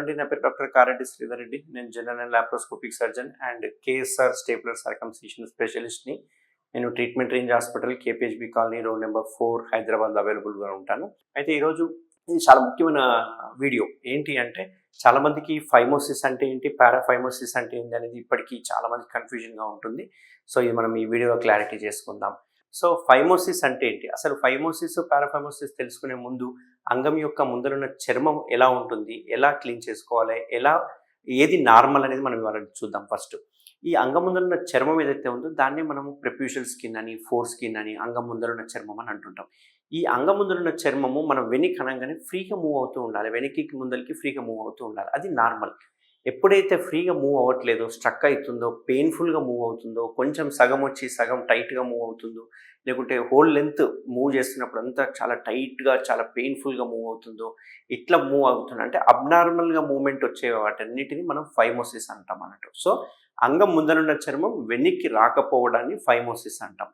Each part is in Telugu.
అండి. నా పేరు డాక్టర్ కారెడ్డి శ్రీధర్ రెడ్డి. నేను general and laparoscopic surgeon and KSR stapler circumcision స్పెషలిస్ట్ని. నేను treatment range hospital KPHB colony road number 4 హైదరాబాద్లో అవైలబుల్గా ఉంటాను. అయితే ఈరోజు ఇది చాలా ముఖ్యమైన వీడియో. ఏంటి అంటే చాలామందికి ఫైమోసిస్ అంటే ఏంటి, పారాఫైమోసిస్ అంటే ఏంటి అనేది ఇప్పటికీ చాలామందికి కన్ఫ్యూజన్గా ఉంటుంది. సో ఇది మనం ఈ వీడియోలో క్లారిటీ చేసుకుందాం. సో ఫైమోసిస్ అంటే ఏంటి, అసలు ఫైమోసిస్ పారాఫైమోసిస్ తెలుసుకునే ముందు అంగం యొక్క ముందరున్న చర్మం ఎలా ఉంటుంది, ఎలా క్లీన్ చేసుకోవాలి, ఏది నార్మల్ అనేది మనం ఇవాళ చూద్దాం. ఫస్ట్ ఈ అంగం ముందరున్న చర్మం ఏదైతే ఉందో దాన్ని మనము ప్రెప్యూషల్ స్కిన్ అని, ఫోర్ స్కిన్ అని, అంగం ముందరున్న చర్మం అని అంటుంటాం. ఈ అంగం ముందరున్న చర్మము మనం వెనక్కి అనగానే ఫ్రీగా మూవ్ అవుతూ ఉండాలి, వెనక్కి ముందరికి ఫ్రీగా మూవ్ అవుతూ ఉండాలి, అది నార్మల్. ఎప్పుడైతే ఫ్రీగా మూవ్ అవ్వట్లేదో, స్ట్రక్ అవుతుందో, పెయిన్ఫుల్గా మూవ్ అవుతుందో, కొంచెం సగం వచ్చి సగం టైట్గా మూవ్ అవుతుందో, లేకుంటే హోల్ లెంత్ మూవ్ చేస్తున్నప్పుడు అంతా చాలా టైట్గా చాలా పెయిన్ఫుల్గా మూవ్ అవుతుందో, ఇట్లా మూవ్ అవుతుంది అంటే అబ్నార్మల్గా మూవ్మెంట్ వచ్చే వాటన్నిటిని మనం ఫైమోసిస్ అంటాం అన్నట్టు. సో అంగం ముందరున్న చర్మం వెనక్కి రాకపోవడాన్ని ఫైమోసిస్ అంటాం.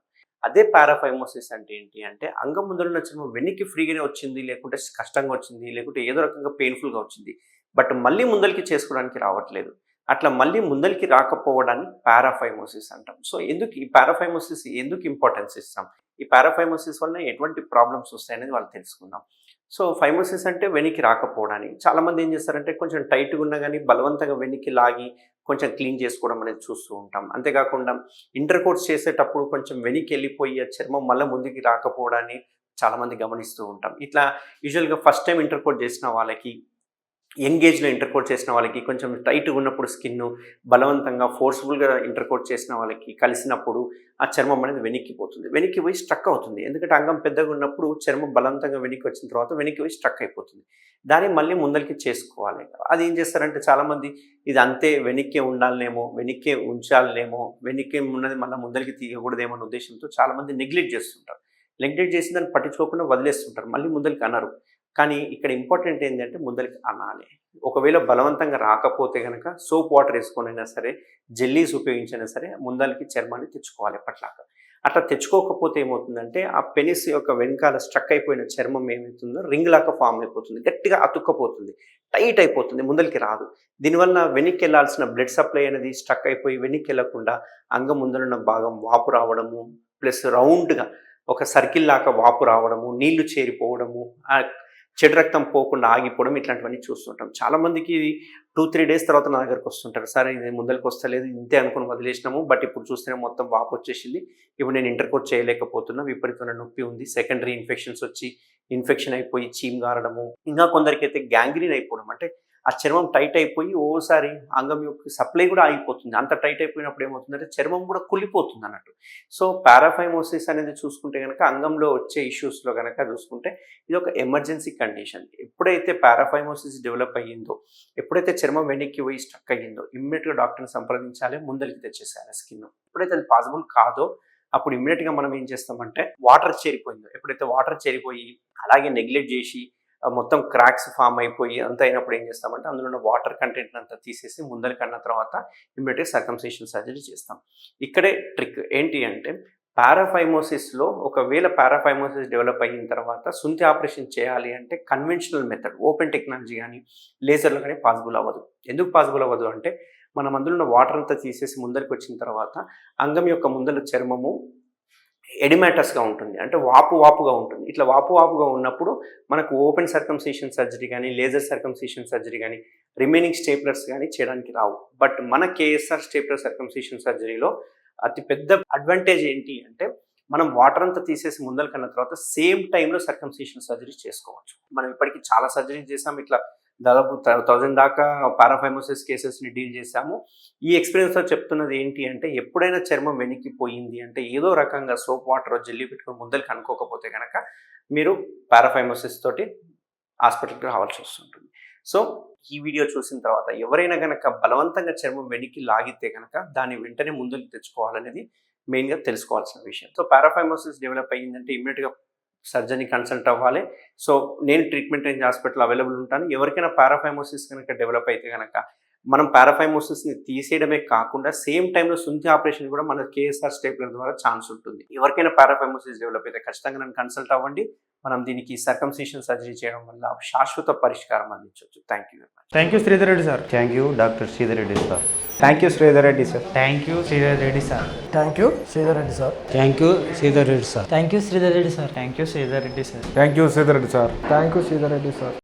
అదే పారాఫైమోసిస్ అంటే ఏంటి అంటే అంగం ముందరున్న చర్మం వెనక్కి ఫ్రీగానే వచ్చింది, లేకుంటే కష్టంగా వచ్చింది, లేకుంటే ఏదో రకంగా పెయిన్ఫుల్గా వచ్చింది, బట్ మళ్ళీ ముందరికి చేసుకోవడానికి రావట్లేదు. అట్లా మళ్ళీ ముందరికి రాకపోవడాన్ని పారాఫైమోసిస్ అంటాం. సో ఎందుకు ఈ పారాఫైమోసిస్ ఎందుకు ఇంపార్టెన్స్ ఇస్తాం, ఈ పారాఫైమోసిస్ వల్ల ఎటువంటి ప్రాబ్లమ్స్ వస్తాయనేది వాళ్ళు తెలుసుకుందాం. సో ఫైమోసిస్ అంటే వెనక్కి రాకపోవడానికి చాలామంది ఏం చేస్తారంటే కొంచెం టైట్గా ఉన్నా కానీ బలవంతంగా వెనక్కి లాగి కొంచెం క్లీన్ చేసుకోవడం అనేది చూస్తూ ఉంటాం. అంతేకాకుండా ఇంటర్ కోర్స్ చేసేటప్పుడు కొంచెం వెనక్కి వెళ్ళిపోయి ఆ చర్మం మళ్ళీ ముందుకి రాకపోవడాన్ని చాలామంది గమనిస్తూ ఉంటాం. ఇట్లా యూజువల్గా ఫస్ట్ టైం ఇంటర్ కోర్స్ చేసిన వాళ్ళకి, యంగ్ ఏజ్లో ఇంటర్ కోర్స్ చేసిన వాళ్ళకి, కొంచెం టైట్గా ఉన్నప్పుడు స్కిన్ బలవంతంగా ఫోర్స్ఫుల్గా ఇంటర్ కోర్స్ చేసిన వాళ్ళకి కలిసినప్పుడు ఆ చర్మం అనేది వెనక్కిపోతుంది, వెనక్కి పోయి స్ట్రక్ అవుతుంది. ఎందుకంటే అంగం పెద్దగా ఉన్నప్పుడు చర్మం బలవంతంగా వెనక్కి వచ్చిన తర్వాత వెనక్కి పోయి స్ట్రక్ అయిపోతుంది. దాన్ని మళ్ళీ ముందరికి చేసుకోవాలి. అది ఏం చేస్తారంటే చాలామంది ఇది అంతే వెనక్కే ఉండాలనేమో, వెనక్కే ఉంచాలనేమో, వెనక్కే ఉన్నది మళ్ళీ ముందరికి తీయకూడదేమో అనే ఉద్దేశంతో చాలామంది నెగ్లెక్ట్ చేస్తుంటారు. నెగ్లెక్ట్ చేసి దాన్ని పట్టించుకోకుండా వదిలేస్తుంటారు, మళ్ళీ ముందరికి అనరు. కానీ ఇక్కడ ఇంపార్టెంట్ ఏంటంటే ముందరికి అనాలి. ఒకవేళ బలవంతంగా రాకపోతే కనుక సోప్ వాటర్ వేసుకొనైనా సరే, జెల్లీస్ ఉపయోగించైనా సరే ముందరికి చర్మాన్ని తెచ్చుకోవాలి ఎప్పట్లాగా. అట్లా తెచ్చుకోకపోతే ఏమవుతుందంటే ఆ పెనిస్ యొక్క వెనకాల స్ట్రక్ అయిపోయిన చర్మం ఏమవుతుందో రింగ్ లాగా ఫామ్ అయిపోతుంది, గట్టిగా అతుక్కపోతుంది, టైట్ అయిపోతుంది, ముందరికి రాదు. దీనివల్ల వెనక్కి వెళ్ళాల్సిన బ్లడ్ సప్లై అనేది స్ట్రక్ అయిపోయి వెనక్కి వెళ్ళకుండా అంగం ముందరున్న భాగం వాపు రావడము, ప్లస్ రౌండ్గా ఒక సర్కిల్ లాగా వాపు రావడము, నీళ్లు చేరిపోవడము, చెడు రక్తం పోకుండా ఆగిపోవడం, ఇట్లాంటివన్నీ చూస్తుంటాం. చాలామందికి 2-3 డేస్ తర్వాత నా దగ్గరకు వస్తుంటారు, సరే ఇది ముందరికి వస్తలేదు, ఇంతే అనుకుని వదిలేసినాము, బట్ ఇప్పుడు చూస్తేనే మొత్తం వాపు వచ్చేసింది, ఇప్పుడు నేను ఇంటర్ కోర్స్ చేయలేకపోతున్నా, విపరీతమైన నొప్పి ఉంది, సెకండరీ ఇన్ఫెక్షన్స్ వచ్చి ఇన్ఫెక్షన్ అయిపోయి చీమ్ గారడము, ఇంకా కొందరికైతే గ్యాంగ్రీన్ అయిపోవడం, అంటే ఆ చర్మం టైట్ అయిపోయి ఓసారి అంగం యొక్క సప్లై కూడా ఆగిపోతుంది. అంత టైట్ అయిపోయినప్పుడు ఏమవుతుందంటే చర్మం కూడా కుళ్ళిపోతుంది అన్నట్టు. సో పారాఫైమోసిస్ అనేది చూసుకుంటే కనుక అంగంలో వచ్చే ఇష్యూస్లో కనుక చూసుకుంటే ఇది ఒక ఎమర్జెన్సీ కండిషన్. ఎప్పుడైతే పారాఫైమోసిస్ డెవలప్ అయ్యిందో, ఎప్పుడైతే చర్మం వెనక్కి పోయి స్ట్రక్ అయ్యిందో ఇమ్మీడియట్గా డాక్టర్ని సంప్రదించాలి, ముందరికి తెచ్చేసేయాలి స్కిన్. ఎప్పుడైతే అది పాసిబుల్ కాదో అప్పుడు ఇమ్మీడియట్గా మనం ఏం చేస్తామంటే వాటర్ చేరిపోయిందో, ఎప్పుడైతే వాటర్ చేరిపోయి అలాగే నెగ్లెక్ట్ చేసి మొత్తం క్రాక్స్ ఫామ్ అయిపోయి అంత అయినప్పుడు ఏం చేస్తామంటే అందులో ఉన్న వాటర్ కంటెంట్ అంతా తీసేసి ముందరికి అన్న తర్వాత ఇమ్మీడియట్గా సర్కంసిషన్ సర్జరీ చేస్తాం. ఇక్కడే ట్రిక్ ఏంటి అంటే పారాఫైమోసిస్లో ఒకవేళ పారాఫైమోసిస్ డెవలప్ అయిన తర్వాత సుంతి ఆపరేషన్ చేయాలి అంటే కన్వెన్షనల్ మెథడ్, ఓపెన్ టెక్నాలజీ కానీ లేజర్లో కానీ పాసిబుల్ అవ్వదు. ఎందుకు పాసిబుల్ అవ్వదు అంటే మనం అందులో ఉన్న వాటర్ అంతా తీసేసి ముందరికి వచ్చిన తర్వాత అంగం యొక్క ముందర చర్మము ఎడిమాటస్గా ఉంటుంది, అంటే వాపుగా ఉంటుంది. ఇట్లా వాపుగా ఉన్నప్పుడు మనకు ఓపెన్ సర్కంసిషన్ సర్జరీ కానీ, లేజర్ సర్కంసిషన్ సర్జరీ కానీ, రిమైనింగ్ స్టేప్లర్స్ కానీ చేయడానికి రావు. బట్ మన కేఎస్ఆర్ స్టేప్లర్ సర్కంసిషన్ సర్జరీలో అతి పెద్ద అడ్వాంటేజ్ ఏంటి అంటే మనం వాటర్ అంతా తీసేసి ముందరికన్న తర్వాత సేమ్ టైంలో సర్కంసిషన్ సర్జరీ చేసుకోవచ్చు. మనం ఇప్పటికీ చాలా సర్జరీ చేసాం, ఇట్లా దాదాపు 1000 దాకా పారాఫైమోసిస్ కేసెస్ని డీల్ చేశాము. ఈ ఎక్స్పీరియన్స్తో చెప్తున్నది ఏంటి అంటే ఎప్పుడైనా చర్మం వెనక్కి పోయింది అంటే ఏదో రకంగా సోప్ వాటర్ జెల్లీ పెట్టుకుని ముందరికి అనుకోకపోతే కనుక మీరు పారాఫైమోసిస్ తోటి హాస్పిటల్కి రావాల్సి వస్తుంటుంది. సో ఈ వీడియో చూసిన తర్వాత ఎవరైనా కనుక బలవంతంగా చర్మం వెనక్కి లాగితే కనుక దాన్ని వెంటనే ముందుకు తెచ్చుకోవాలనేది మెయిన్గా తెలుసుకోవాల్సిన విషయం. సో పారాఫైమోసిస్ డెవలప్ అయ్యిందంటే ఇమ్మీడియట్గా సర్జరీ కన్సల్ట్ అవ్వాలి. సో నేను ట్రీట్మెంట్ రేంజ్ హాస్పిటల్ అవైలబుల్ ఉంటాను. ఎవరికైనా పారాఫైమోసిస్ కనుక డెవలప్ అయితే కనుక మనం పారాఫైమోసిస్ని తీసేయడమే కాకుండా సేమ్ టైంలో సుంతి ఆపరేషన్ కూడా మన కేఎస్ఆర్ స్టేప్లర్ ద్వారా ఛాన్స్ ఉంటుంది. ఎవరికైనా పారాఫైమోసిస్ డెవలప్ అయితే ఖచ్చితంగా నన్ను కన్సల్ట్ అవ్వండి. మనం దీనికి సర్కంసిషన్ సర్జరీ చేయడం వల్ల శాశ్వత పరిష్కారం అందించవచ్చు. Thank you very much. Thank you Sridhar Reddy sir. Thank you doctor Sridhar Reddy sir. Thank you Sridhar Reddy sir. Thank you Sridhar Reddy sir. Thank you Sridhar Reddy sir. Thank you Sridhar Reddy sir. Thank you Sridhar Reddy sir. Thank you Sridhar Reddy sir. Thank you Sridhar Reddy sir. Thank you Sridhar Reddy sir.